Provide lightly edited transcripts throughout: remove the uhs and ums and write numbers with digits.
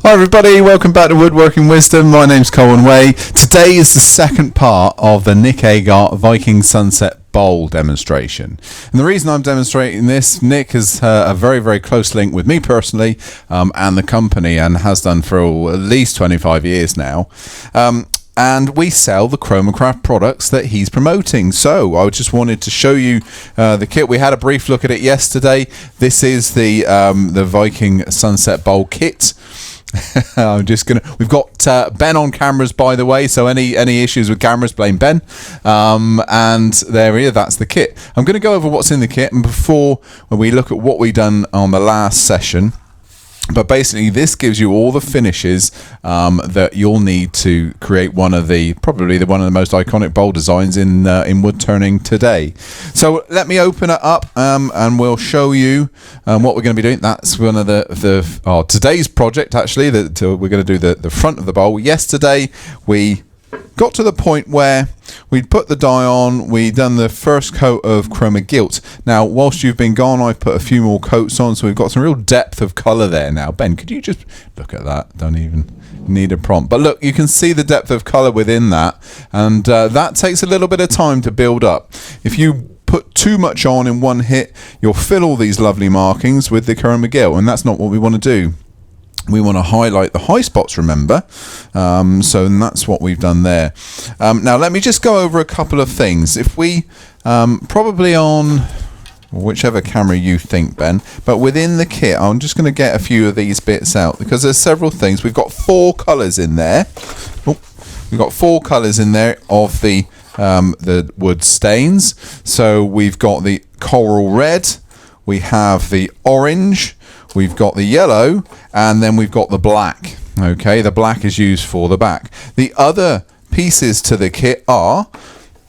Hi everybody, welcome back to Woodworking Wisdom. My name's Colwin. Today is the second part of the Nick Agar Viking Sunset Bowl demonstration. And the reason I'm demonstrating this, Nick has a very, very close link with me personally and the company, and has done for at least 25 years now. And we sell the CHROMA products that he's promoting. So I just wanted to show you the kit. We had a brief look at it yesterday. This is the Viking Sunset Bowl kit. We've got Ben on cameras, by the way, so any issues with cameras, blame Ben. And there he is, that's the kit. I'm going to go over what's in the kit, and before when we look at what we done on the last session. But basically, this gives you all the finishes that you'll need to create probably one of the most iconic bowl designs in wood turning today. So let me open it up and we'll show you what we're going to be doing. That's one of today's project, actually. We're going to do the front of the bowl. Yesterday, we got to the point where we'd put the dye on, we'd done the first coat of CHROMA gilt. Now, whilst you've been gone, I've put a few more coats on, so we've got some real depth of colour there now. Ben, could you just look at that? Don't even need a prompt. But look, you can see the depth of colour within that, and that takes a little bit of time to build up. If you put too much on in one hit, you'll fill all these lovely markings with the CHROMA gilt, and that's not what we want to do. We want to highlight the high spots, remember, so that's what we've done there. Now let me just go over a couple of things. If we probably on whichever camera you think, Ben, but within the kit, I'm just going to get a few of these bits out because there's several things. We've got 4 colours in there. We've got 4 colours in there of the wood stains. So we've got the coral red, we have the orange, we've got the yellow, and then we've got the black. Okay, the black is used for the back. The other pieces to the kit are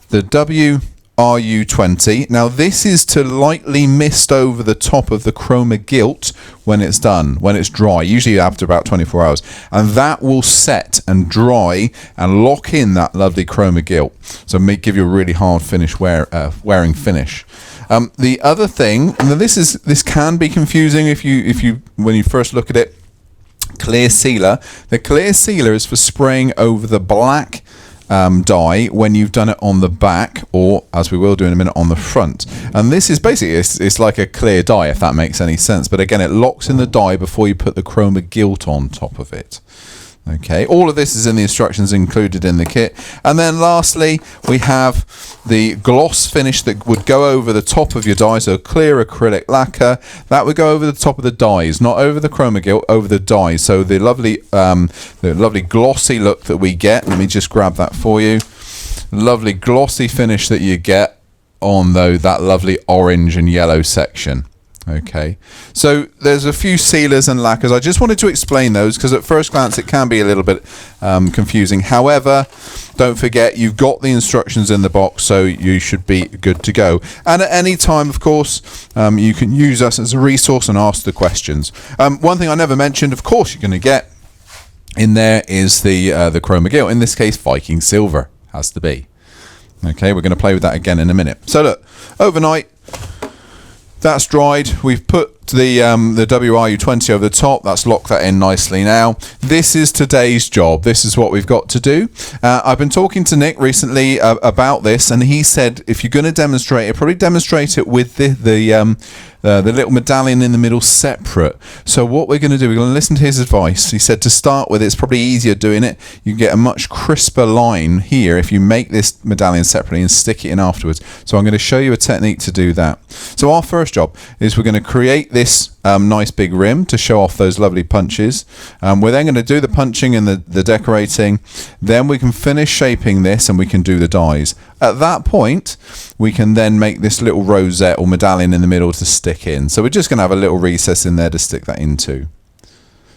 the WRU20. Now this is to lightly mist over the top of the CHROMA gilt when it's done, when it's dry, usually after about 24 hours. And that will set and dry and lock in that lovely CHROMA gilt. So give you a really hard finish wearing finish. The other thing, and this can be confusing when you first look at it. Clear sealer. The clear sealer is for spraying over the black dye when you've done it on the back, or as we will do in a minute, on the front. And this is basically it's like a clear dye, if that makes any sense. But again, it locks in the dye before you put the CHROMA gilt on top of it. Okay, all of this is in the instructions included in the kit. And then lastly, we have the gloss finish that would go over the top of your dye, so clear acrylic lacquer. That would go over the top of the dyes, not over the CHROMA gilt, over the dyes. So the lovely glossy look that we get, let me just grab that for you. Lovely glossy finish that you get on that lovely orange and yellow section. Okay, so there's a few sealers and lacquers. I just wanted to explain those because at first glance it can be a little bit confusing. However, don't forget you've got the instructions in the box, so you should be good to go. And at any time, of course, you can use us as a resource and ask the questions. One thing I never mentioned, of course, you're going to get in there is the CHROMA gilt. In this case, Viking silver has to be. Okay, we're going to play with that again in a minute. So look, overnight. That's dried. We've put the WRU20 over the top. That's locked that in nicely now. This is today's job. This is what we've got to do. I've been talking to Nick recently about this, and he said if you're going to demonstrate it, probably demonstrate it with the little medallion in the middle separate. So what we're going to do, we're going to listen to his advice. He said to start with, it's probably easier doing it. You can get a much crisper line here if you make this medallion separately and stick it in afterwards. So I'm going to show you a technique to do that. So our first job is we're going to create this nice big rim to show off those lovely punches. We're then going to do the punching and the decorating. Then we can finish shaping this and we can do the dies. At that point, we can then make this little rosette or medallion in the middle to stick in. So we're just going to have a little recess in there to stick that into.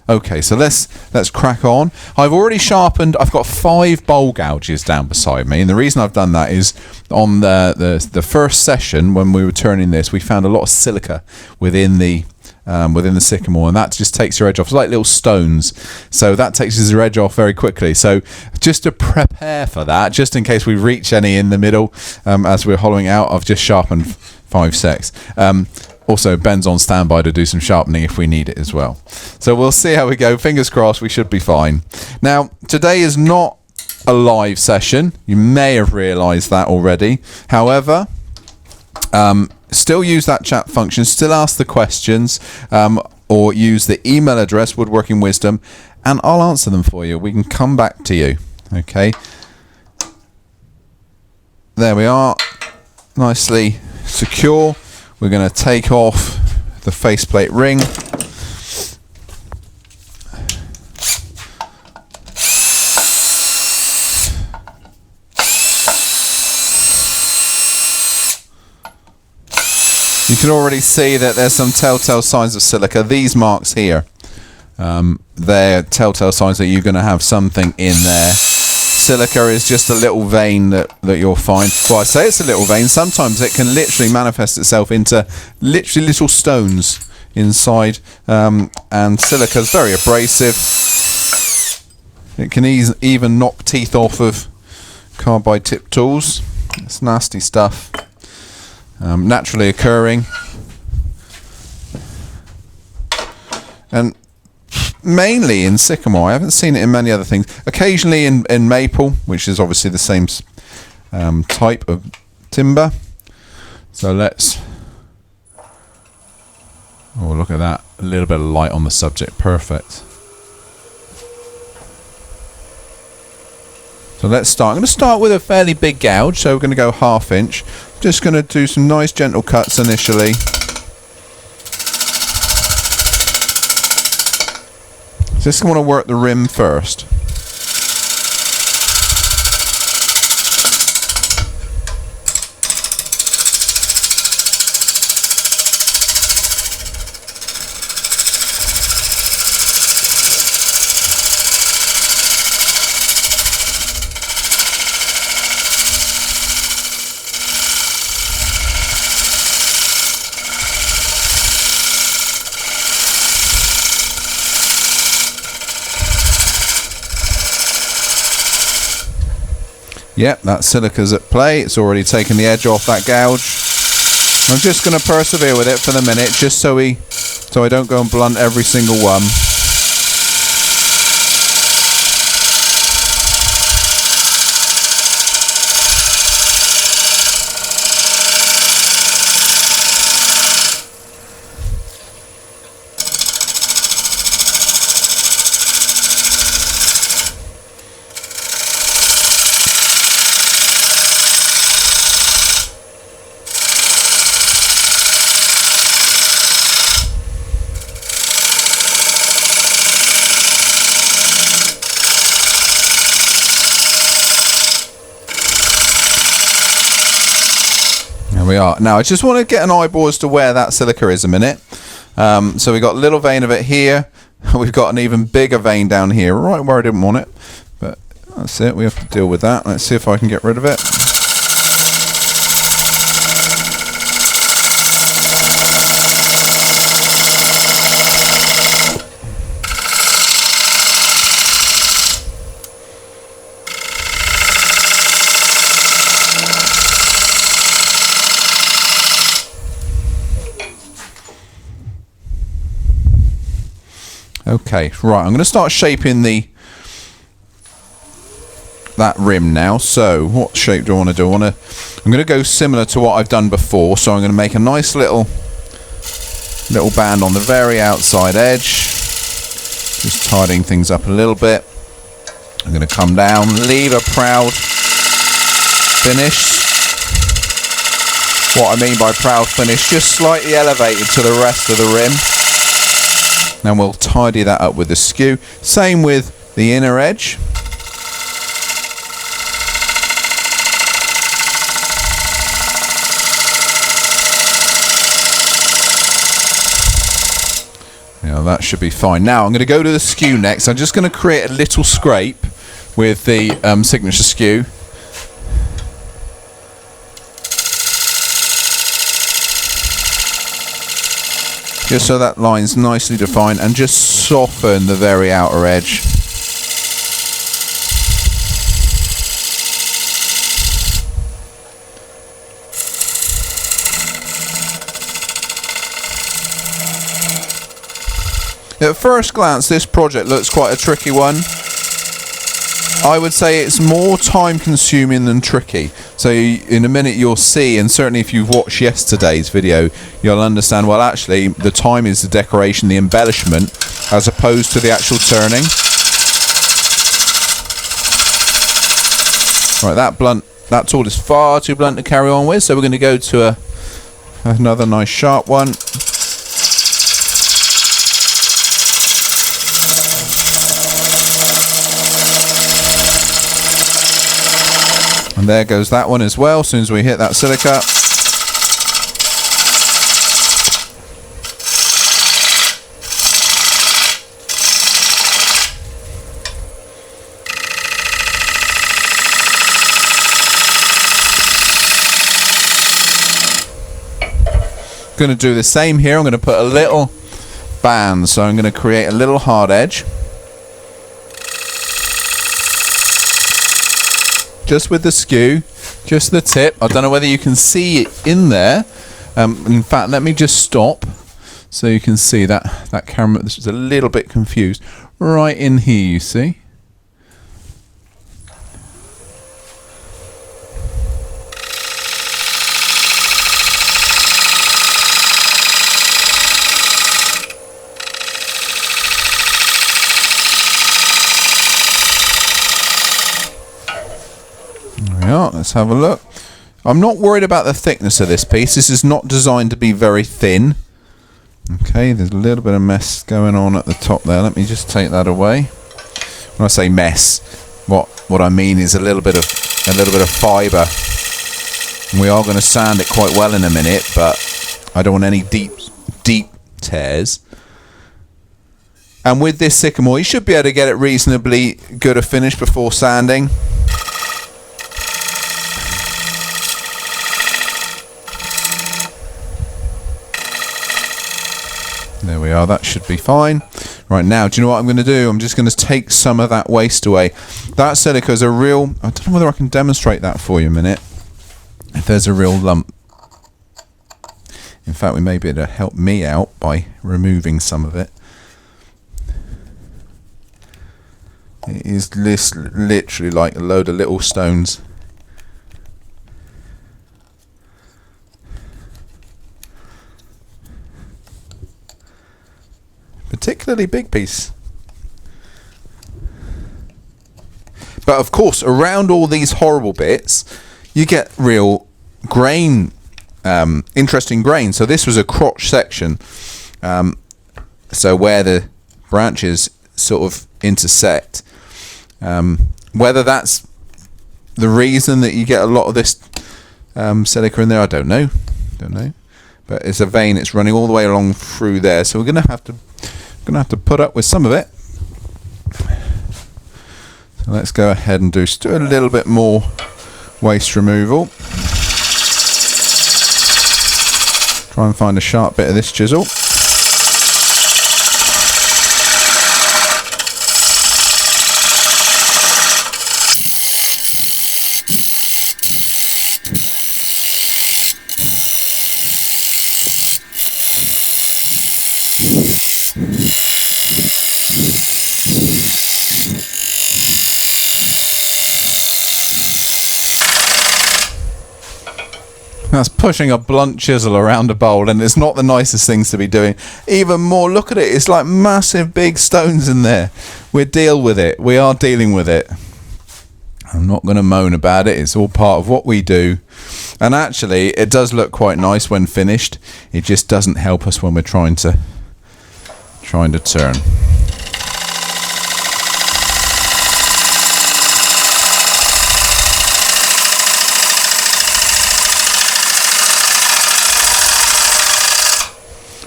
Okay, so let's crack on. I've already sharpened. I've got 5 bowl gouges down beside me, and the reason I've done that is on the first session when we were turning this, we found a lot of silica within the sycamore, and that just takes your edge off. It's like little stones, so that takes your edge off very quickly. So just to prepare for that, just in case we reach any in the middle as we're hollowing out, I've just sharpened 5 sects. Also, Ben's on standby to do some sharpening if we need it as well. So we'll see how we go. Fingers crossed, we should be fine. Now, today is not a live session. You may have realised that already. However, still use that chat function, still ask the questions, or use the email address, Woodworking Wisdom, and I'll answer them for you. We can come back to you. Okay. There we are. Nicely secure. We're going to take off the faceplate ring. You can already see that there's some telltale signs of silica. These marks here, they're telltale signs that you're going to have something in there. Silica is just a little vein that you'll find. Well, I say it's a little vein. Sometimes it can literally manifest itself into literally little stones inside. And silica is very abrasive. It can even knock teeth off of carbide tip tools. It's nasty stuff. Naturally occurring, and mainly in sycamore. I haven't seen it in many other things. Occasionally in maple, which is obviously the same type of timber. So let's, oh, look at that, a little bit of light on the subject. Perfect. So let's start. I'm going to start with a fairly big gouge, so we're going to go 1/2 inch. Just going to do some nice gentle cuts initially. Just want to work the rim first. Yep, that silica's at play. It's already taken the edge off that gouge. I'm just going to persevere with it for the minute, just so I don't go and blunt every single one. We are. Now I just want to get an eyeball as to where that silica is a minute. So we've got a little vein of it here. We've got an even bigger vein down here, right where I didn't want it. But that's it, we have to deal with that. Let's see if I can get rid of it. Okay, right, I'm going to start shaping that rim now. So what shape do I want to do? I'm going to go similar to what I've done before. So I'm going to make a nice little band on the very outside edge, just tidying things up a little bit. I'm going to come down, leave a proud finish. What I mean by proud finish, just slightly elevated to the rest of the rim. And we'll tidy that up with the skew. Same with the inner edge. Yeah, that should be fine. Now I'm going to go to the skew next. I'm just going to create a little scrape with the signature skew. Just so that line's nicely defined, and just soften the very outer edge. At first glance, this project looks quite a tricky one. I would say it's more time consuming than tricky. So in a minute you'll see, and certainly if you've watched yesterday's video, you'll understand, well, actually the time is the decoration, the embellishment, as opposed to the actual turning. Right, that tool is far too blunt to carry on with, so we're going to go to another nice sharp one. And there goes that one as well, as soon as we hit that silica. Going to do the same here. I'm going to put a little band, so I'm going to create a little hard edge. Just with the skew, just the tip. I don't know whether you can see it in there. In fact, let me just stop so you can see that camera. This is a little bit confused. Right in here, you see. Let's have a look. I'm not worried about the thickness of this piece. This is not designed to be very thin. Okay, there's a little bit of mess going on at the top there. Let me just take that away. When I say mess, what I mean is a little bit of fibre. We are going to sand it quite well in a minute, but I don't want any deep tears. And with this sycamore, you should be able to get it reasonably good a finish before sanding. There we are, that should be fine. Right, now, do you know what I'm going to do? I'm just going to take some of that waste away. That silica is a real... I don't know whether I can demonstrate that for you a minute. If there's a real lump. In fact, we may be able to help me out by removing some of it. It is literally like a load of little stones. Particularly big piece. But of course, around all these horrible bits, you get real grain, interesting grain. So this was a crotch section. So where the branches sort of intersect. Whether that's the reason that you get a lot of this silica in there, I don't know. But it's a vein. It's running all the way along through there. So we're going to have to put up with some of it. So let's go ahead and do a little bit more waste removal. Try and find a sharp bit of this chisel. That's pushing a blunt chisel around a bowl, and it's not the nicest things to be doing. Even more, look at it, it's like massive big stones in there. We deal with it. We are dealing with it. I'm not going to moan about it. It's all part of what we do. And actually, it does look quite nice when finished. It just doesn't help us when we're trying to turn.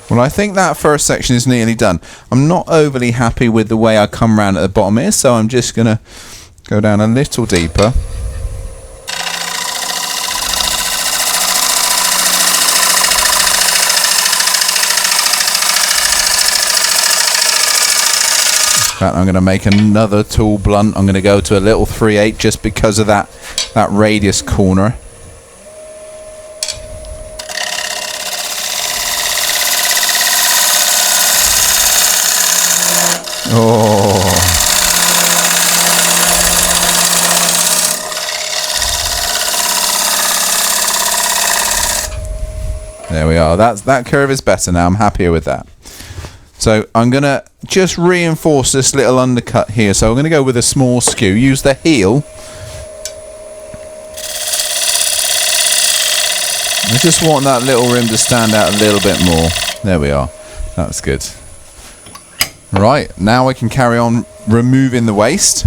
Well, I think that first section is nearly done. I'm not overly happy with the way I come round at the bottom here, so I'm just going to go down a little deeper. In fact, I'm going to make another tool blunt. I'm going to go to a little 3/8 just because of that radius corner. Oh. There we are. That curve is better now. I'm happier with that. So I'm going to just reinforce this little undercut here. So I'm going to go with a small skew. Use the heel. I just want that little rim to stand out a little bit more. There we are. That's good. Right, now I can carry on removing the waste.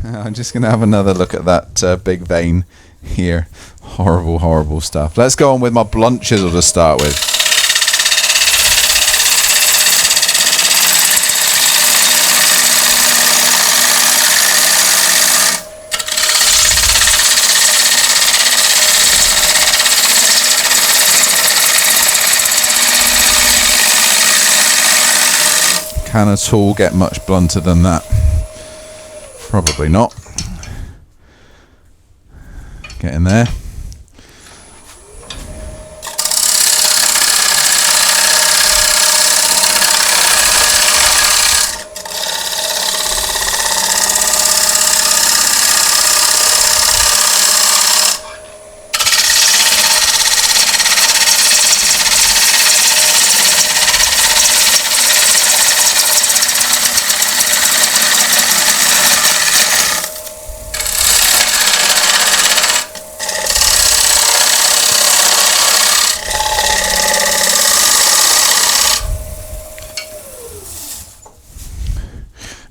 I'm just going to have another look at that big vein here. Horrible, horrible stuff. Let's go on with my blunt chisel to start with. Can a tool get much blunter than that? Probably not. Get in there.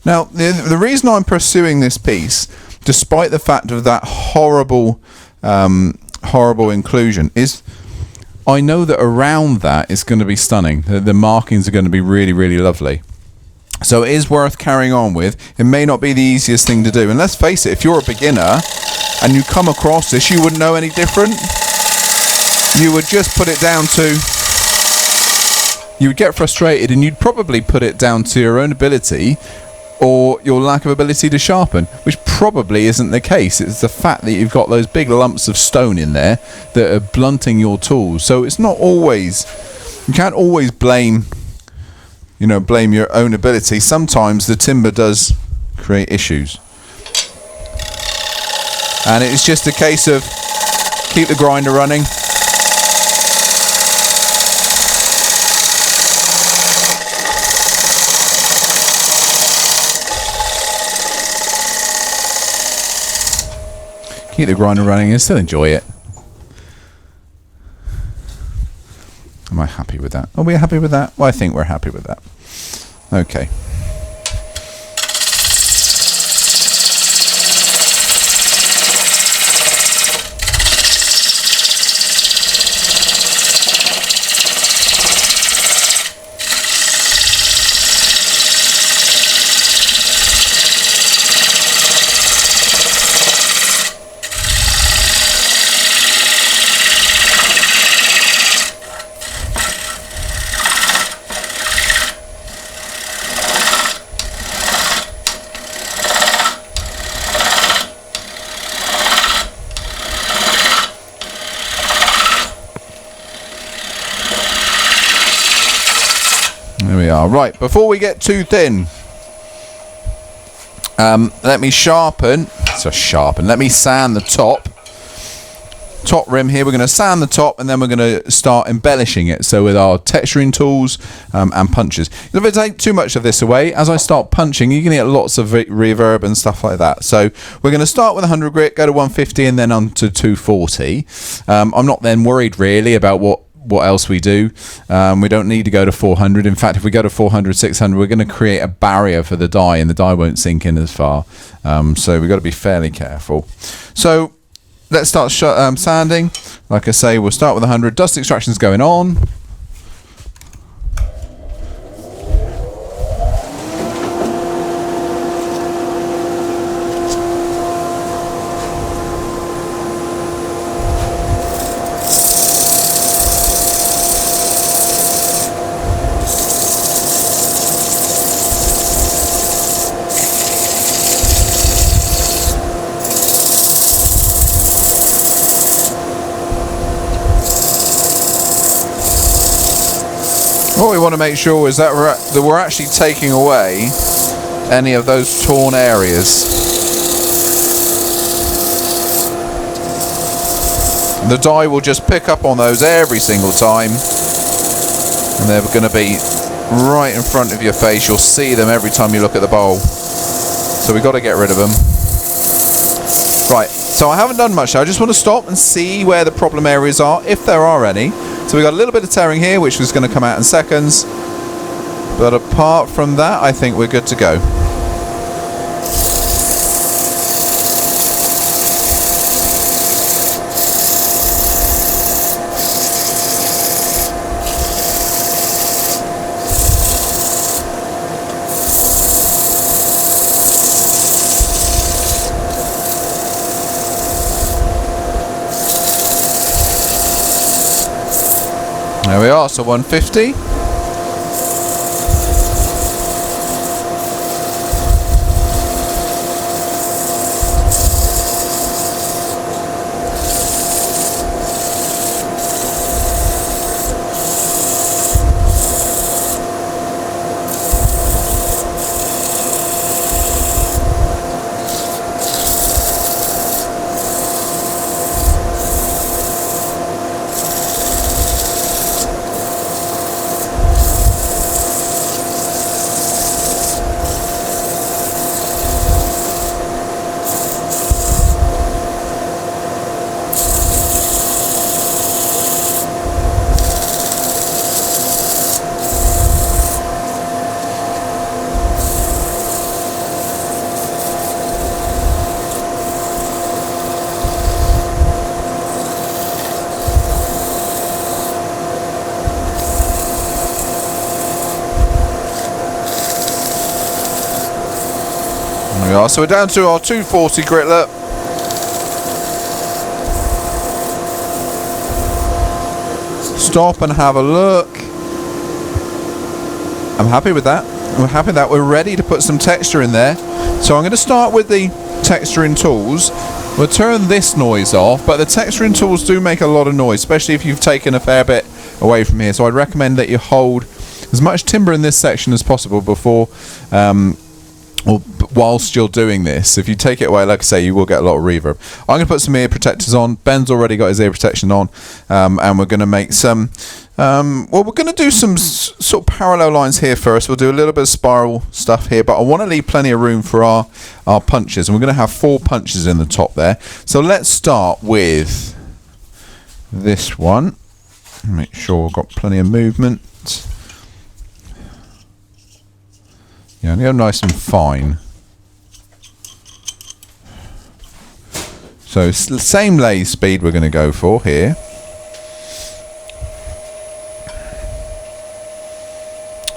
Now, the reason I'm pursuing this piece, despite the fact of that horrible inclusion, is I know that around that is going to be stunning. The markings are going to be really, really lovely. So it is worth carrying on with. It may not be the easiest thing to do. And let's face it, if you're a beginner and you come across this, you wouldn't know any different. You would just put it down to... You would get frustrated and you'd probably put it down to your own ability or your lack of ability to sharpen, which probably isn't the case. It's the fact that you've got those big lumps of stone in there that are blunting your tools. So it's not always, you can't always blame your own ability. Sometimes the timber does create issues. And it's just a case of keep the grinder running. Keep the grinder running and still enjoy it. Am I happy with that? Are we happy with that? Well, I think we're happy with that. Okay. There we are. Right, before we get too thin, let me sharpen. Let me sand the top rim here. We're going to sand the top and then we're going to start embellishing it. So with our texturing tools and punches. If I take too much of this away, as I start punching, you can get lots of reverb and stuff like that. So we're going to start with 100 grit, go to 150 and then on to 240. I'm not then worried really about what else we do. We don't need to go to 400. In fact, if we go to 400, 600, we're going to create a barrier for the die and the die won't sink in as far. So we've got to be fairly careful. So let's start sanding. Like I say, we'll start with 100. Dust extraction's going on. What we want to make sure is that we're actually taking away any of those torn areas. The die will just pick up on those every single time, and they're going to be right in front of your face. You'll see them every time you look at the bowl. So we've got to get rid of them. Right, so I haven't done much. I just want to stop and see where the problem areas are, if there are any. So we've got a little bit of tearing here, which was going to come out in seconds. But apart from that, I think we're good to go. There we are, so 150. There we are, so we're down to our 240 gritlet. Stop and have a look. I'm happy with that. We're happy that we're ready to put some texture in there. So I'm going to start with the texturing tools. We'll turn this noise off, but the texturing tools do make a lot of noise, especially if you've taken a fair bit away from here. So I'd recommend that you hold as much timber in this section as possible before or whilst you're doing this. If you take it away, like I say, you will get a lot of reverb. I'm going to put some ear protectors on. Ben's already got his ear protection on, and we're going to make some well, we're going to do some sort of parallel lines here first. We'll do a little bit of spiral stuff here, but I want to leave plenty of room for our punches, and we're going to have 4 punches in the top there. So let's start with this one. Make sure we've got plenty of movement. Yeah, and go nice and fine. So same lathe speed we're going to go for here.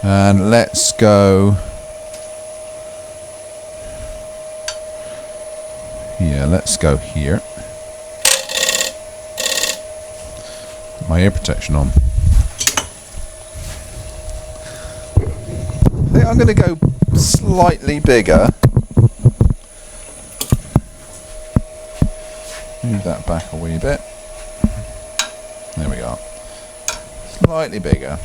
And let's go. Yeah, let's go here. Put my ear protection on. I think I'm going to go slightly bigger. Move that back a wee bit. There we go. Slightly bigger.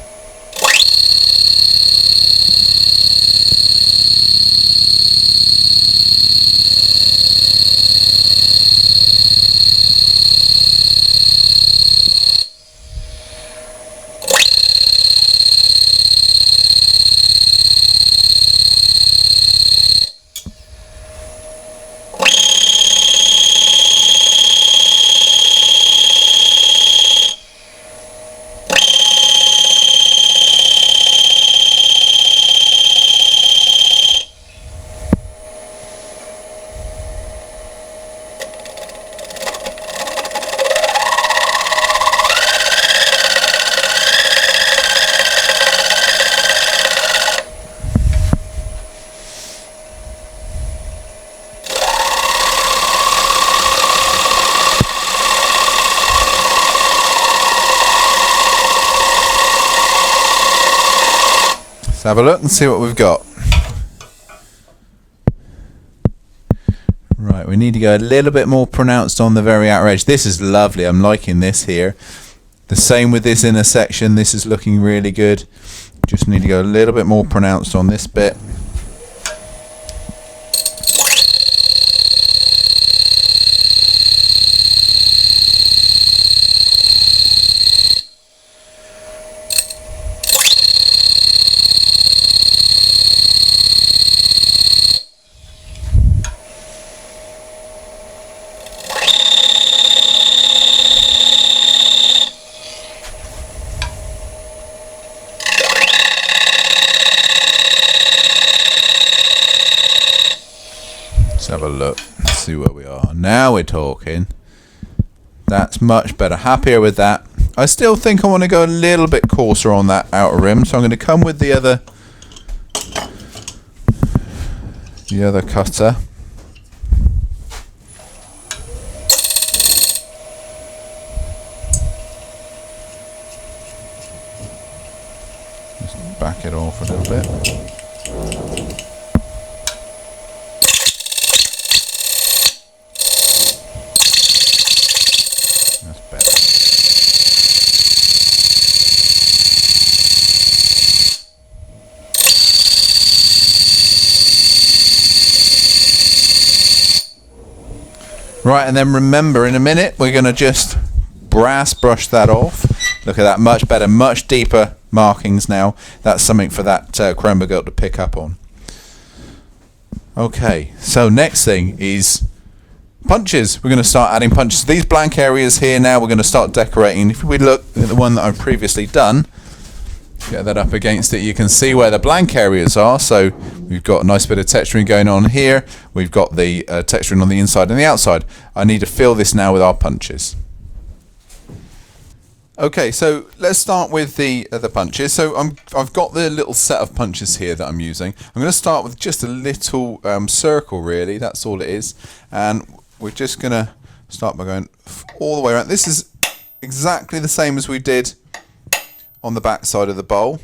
Have a look and see what we've got. Right, we need to go a little bit more pronounced on the very outer edge. This is lovely. I'm liking this here. The same with this inner section. This is looking really good. Just need to go a little bit more pronounced on this bit. Have a look, see where we are. Now we're talking. That's much better. Happier with that. I still think I want to go a little bit coarser on that outer rim, so I'm going to come with the other cutter. Just back it off a little bit. Right, and then remember, in a minute, we're going to just brass brush that off. Look at that, much better, much deeper markings now. That's something for that CHROMA gilt to pick up on. Okay, so next thing is punches. We're going to start adding punches. These blank areas here now, we're going to start decorating. If we look at the one that I've previously done, get that up against it, you can see where the blank areas are. So we've got a nice bit of texturing going on here. We've got the texturing on the inside and the outside. I need to fill this now with our punches. Okay, so let's start with the punches. So I've got the little set of punches here that I'm using. I'm going to start with just a little circle, really. That's all it is. And we're just going to start by going all the way around. This is exactly the same as we did on the back side of the bowl.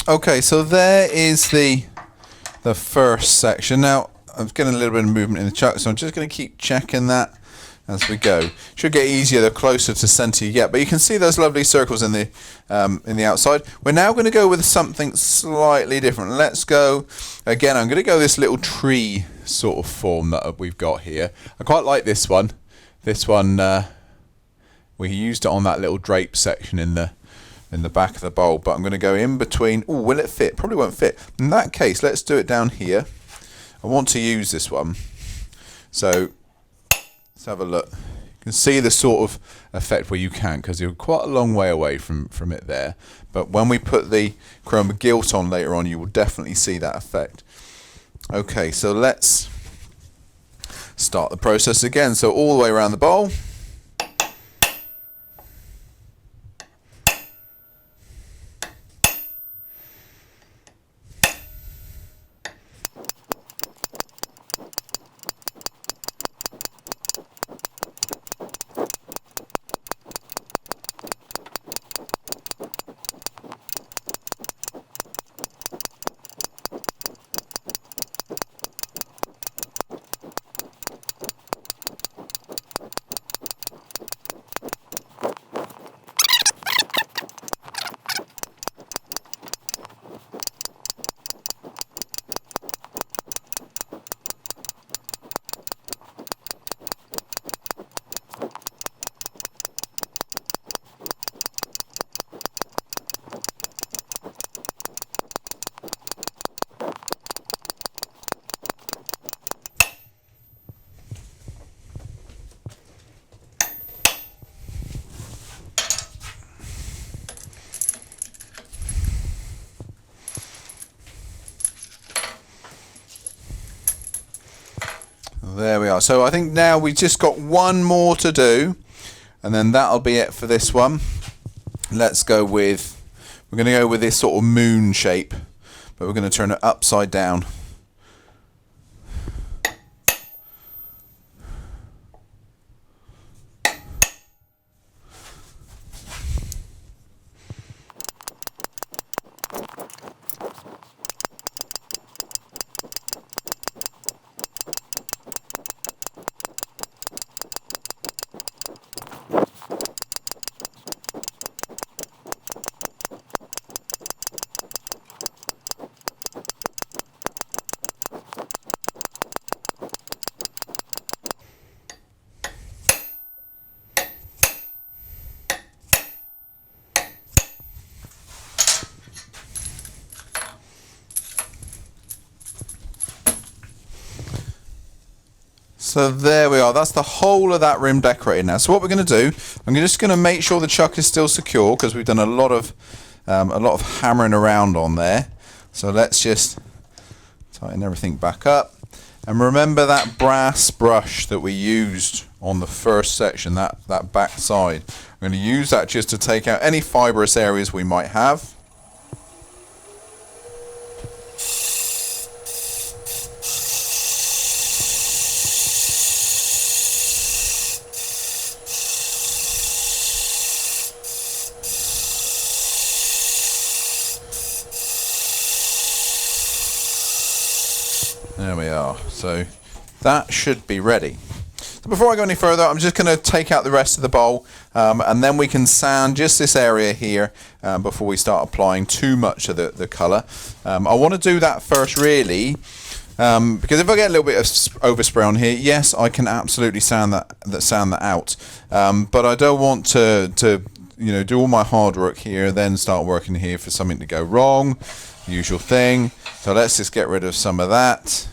Okay, so there is the first section. Now, I'm getting a little bit of movement in the chuck, so I'm just going to keep checking that as we go. Should get easier the closer to centre you get, but you can see those lovely circles in the outside. We're now going to go with something slightly different. Let's go, again, I'm going to go this little tree sort of form that we've got here. I quite like this one. This one, we used it on that little drape section in the back of the bowl, but I'm going to go in between. Oh, will it fit? Probably won't fit. In that case, let's do it down here. I want to use this one. So let's have a look. You can see the sort of effect where you can, because you're quite a long way away from it there. But when we put the CHROMA gilt on later on, you will definitely see that effect. Okay, so let's start the process again. So all the way around the bowl. There we are. So I think now we've just got one more to do, and then that'll be it for this one. Let's go with, we're going to go with this sort of moon shape, but we're going to turn it upside down. So there we are, that's the whole of that rim decorated now. So what we're going to do, I'm just going to make sure the chuck is still secure, because we've done a lot of hammering around on there. So let's just tighten everything back up. And remember that brass brush that we used on the first section, that back side. I'm going to use that just to take out any fibrous areas we might have. There we are, so that should be ready. So before I go any further, I'm just going to take out the rest of the bowl, and then we can sand just this area here before we start applying too much of the colour. I want to do that first really, because if I get a little bit of overspray on here, yes, I can absolutely sand that out, but I don't want to do all my hard work here, then start working here for something to go wrong. Usual thing. So let's just get rid of some of that.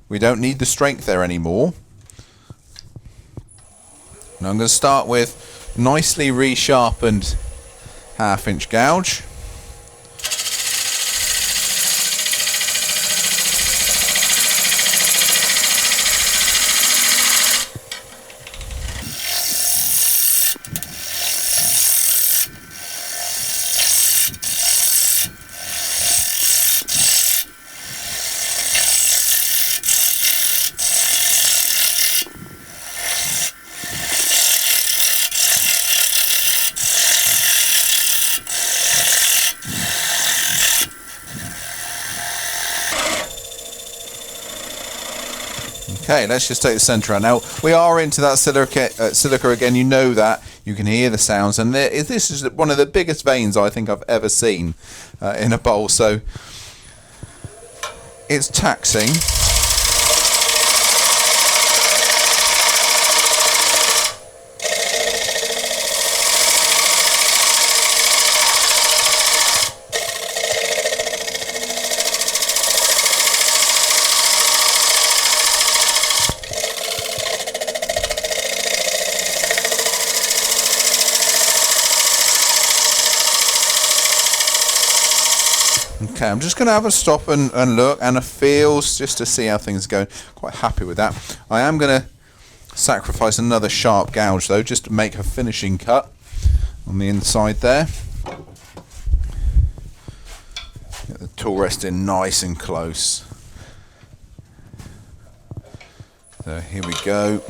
We don't need the strength there anymore. Now I'm going to start with nicely resharpened 1/2 inch gouge. Okay, let's just take the centre out. Now, we are into that silica again, you know that. You can hear the sounds, and this is one of the biggest veins I think I've ever seen in a bowl, so it's taxing. Okay, I'm just going to have a stop and look and a feels just to see how things are going. Quite happy with that. I am going to sacrifice another sharp gouge though, just to make a finishing cut on the inside there. Get the tool rest in nice and close. So here we go.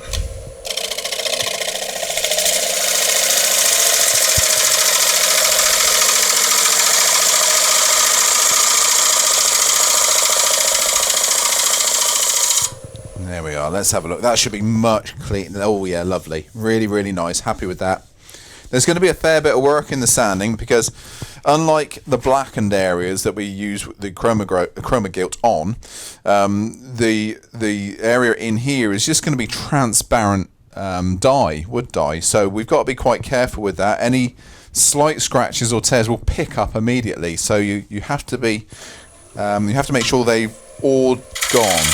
There we are, let's have a look. That should be much cleaner. Oh yeah, lovely. Really, really nice. Happy with that. There's going to be a fair bit of work in the sanding because unlike the blackened areas that we use the CHROMA gilt on, the area in here is just going to be transparent wood dye. So we've got to be quite careful with that. Any slight scratches or tears will pick up immediately. So you have to be, you have to make sure they've all gone.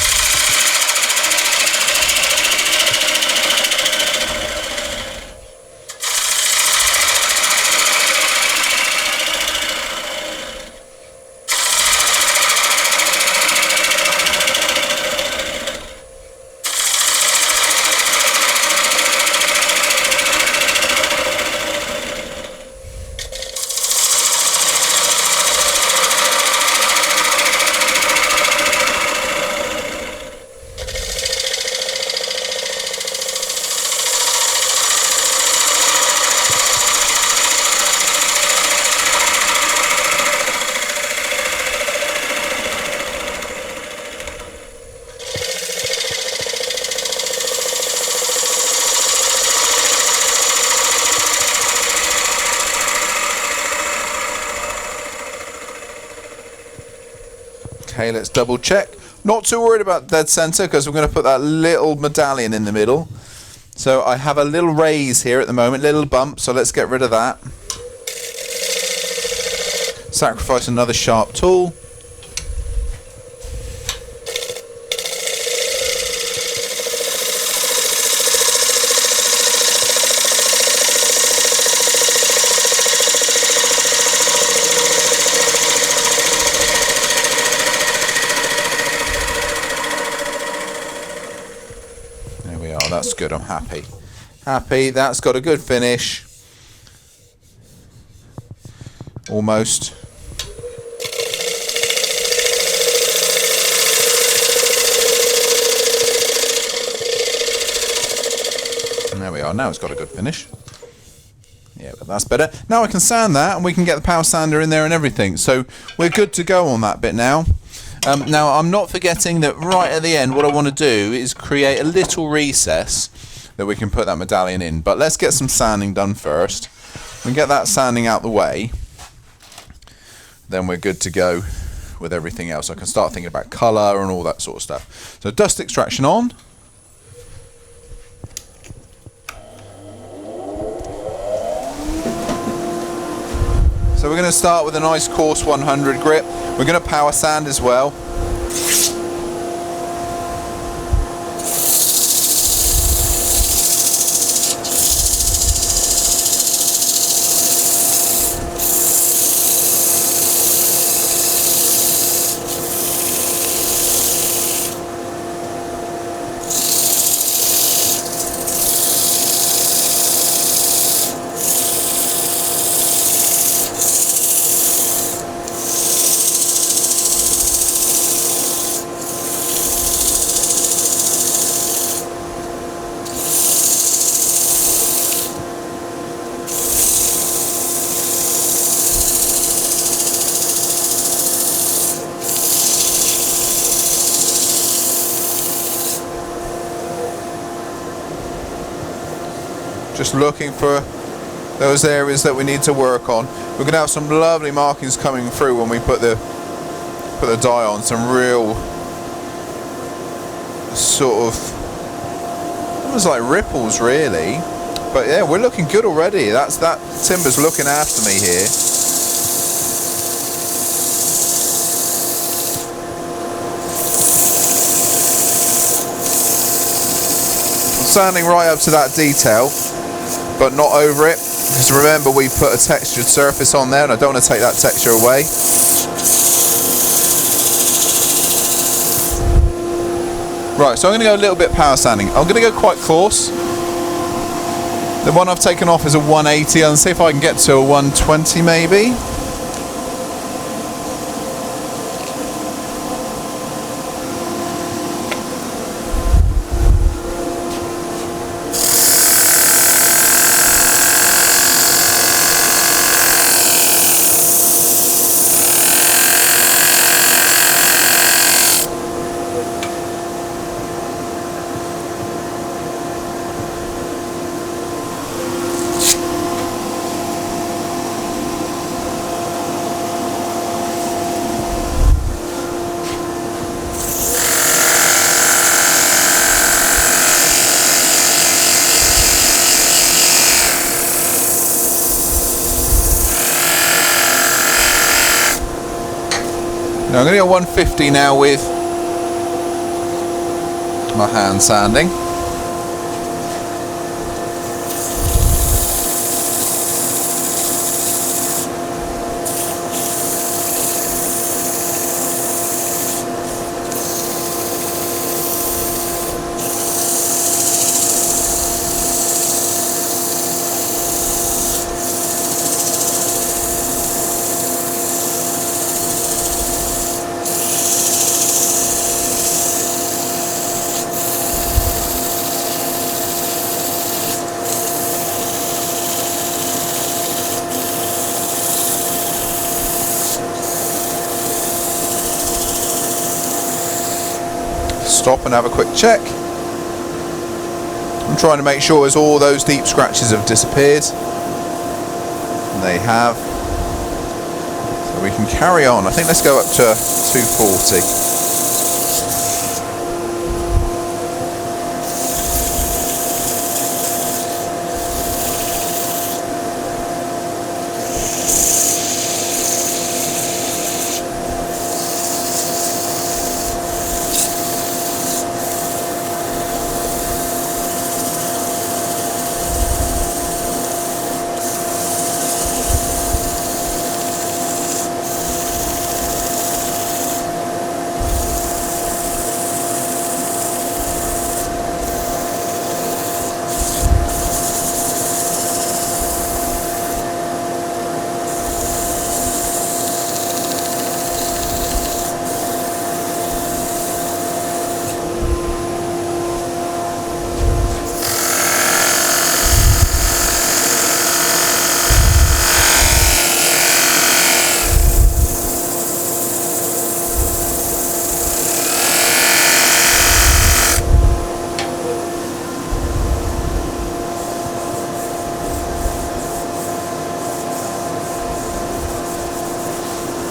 Okay, let's double check. Not too worried about dead center because we're going to put that little medallion in the middle. So I have a little raise here at the moment, little bump, so let's get rid of that. Sacrifice another sharp tool. There we are, that's good, I'm happy. Happy, that's got a good finish. Almost. And there we are, now it's got a good finish. Yeah, but that's better. Now I can sand that and we can get the power sander in there and everything. So we're good to go on that bit now. Now I'm not forgetting that right at the end what I want to do is create a little recess that we can put that medallion in. But let's get some sanding done first. We can get that sanding out the way. Then we're good to go with everything else. I can start thinking about colour and all that sort of stuff. So dust extraction on. So we're going to start with a nice coarse 100 grip. We're going to power sand as well. Just looking for those areas that we need to work on. We're going to have some lovely markings coming through when we put the dye on. Some real sort of almost like ripples, really. But yeah, we're looking good already. That timber's looking after me here. I'm sanding right up to that detail, but not over it, because remember we put a textured surface on there and I don't want to take that texture away. Right, so I'm going to go a little bit power sanding. I'm going to go quite coarse. The one I've taken off is a 180, and see if I can get to a 120 maybe. Now I'm going to go 150 now with my hand sanding. Stop and have a quick check. I'm trying to make sure as all those deep scratches have disappeared, and they have. So But we can carry on. I think let's go up to 240.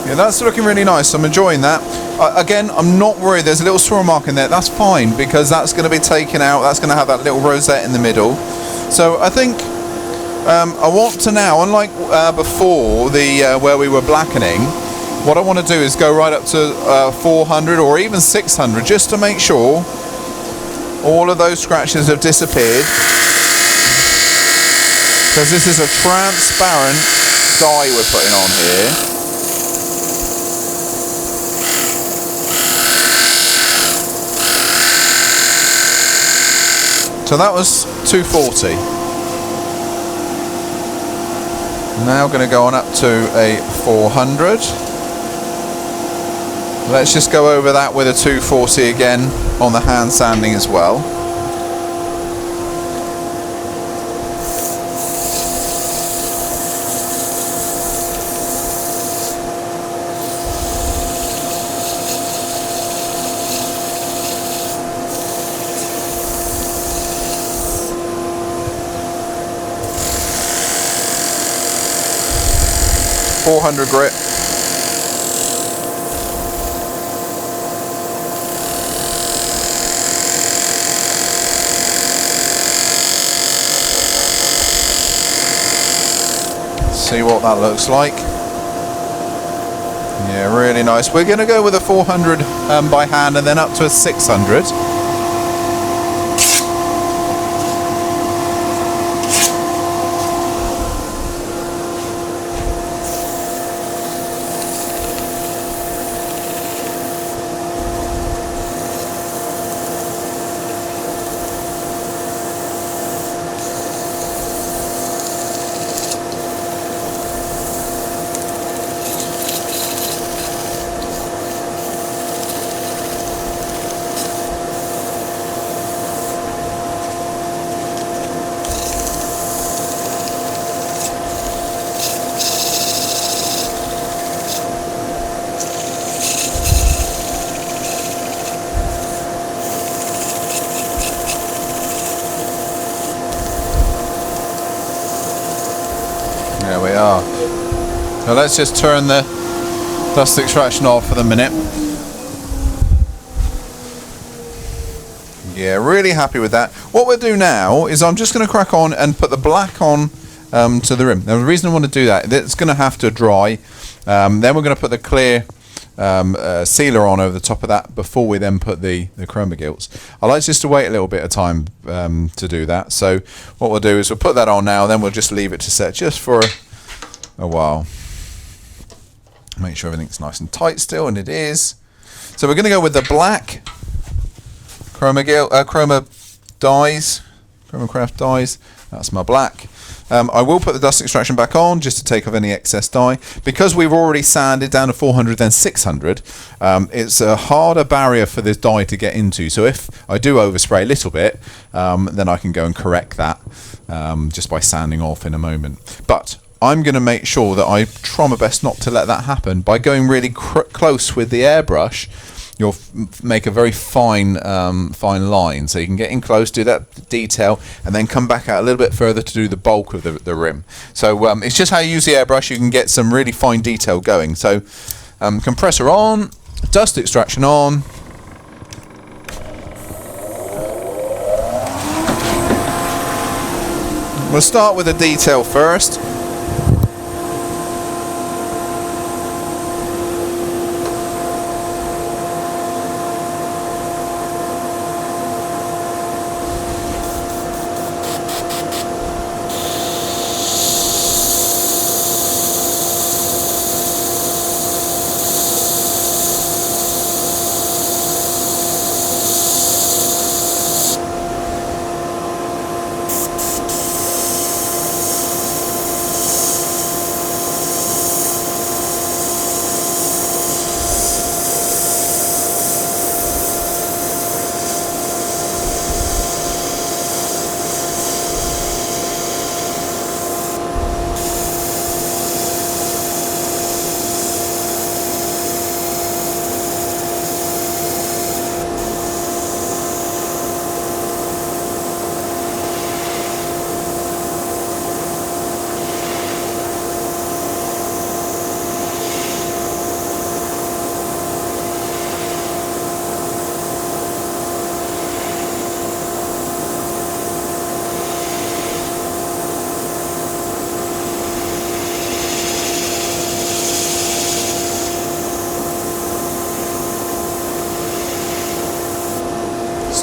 Yeah, that's looking really nice. I'm enjoying that. Again, I'm not worried. There's a little swirl mark in there. That's fine because that's going to be taken out. That's going to have that little rosette in the middle. So I think I want to now, unlike before the where we were blackening, what I want to do is go right up to 400 or even 600 just to make sure all of those scratches have disappeared. Because this is a transparent dye we're putting on here. So that was 240. Now going to go on up to a 400. Let's just go over that with a 240 again on the hand sanding as well. .400 grit. See what that looks like. Yeah, really nice. We're going to go with a 400 by hand and then up to a 600. There we are. So let's just turn the dust extraction off for the minute. Yeah, really happy with that. What we'll do now is I'm just going to crack on and put the black on to the rim. Now the reason I want to do that, it's going to have to dry. Then we're going to put the clear sealer on over the top of that before we then put the CHROMA gilts. I like just to wait a little bit of time to do that. So what we'll do is we'll put that on now, then we'll just leave it to set just for a while. Make sure everything's nice and tight still, and it is. So we're going to go with the black CHROMA dyes, CHROMA craft dyes. That's my black. I will put the dust extraction back on just to take off any excess dye. Because we've already sanded down to 400 then 600, it's a harder barrier for this dye to get into. So if I do overspray a little bit, then I can go and correct that just by sanding off in a moment. But I'm going to make sure that I try my best not to let that happen by going really close with the airbrush you'll make a very fine fine line. So you can get in close, do that detail, and then come back out a little bit further to do the bulk of the rim. So it's just how you use the airbrush, you can get some really fine detail going. So compressor on, dust extraction on. We'll start with the detail first.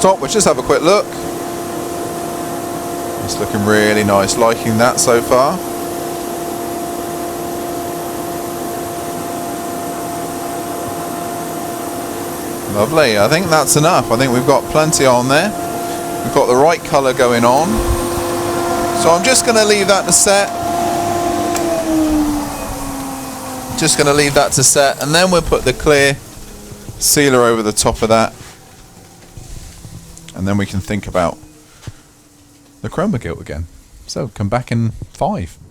Stop, we'll just have a quick look. It's looking really nice, liking that so far. Lovely, I think that's enough. I think we've got plenty on there. We've got the right colour going on. So I'm just going to leave that to set. Just going to leave that to set, and then we'll put the clear sealer over the top of that. And then we can think about the CHROMA gilt again. So come back in 5.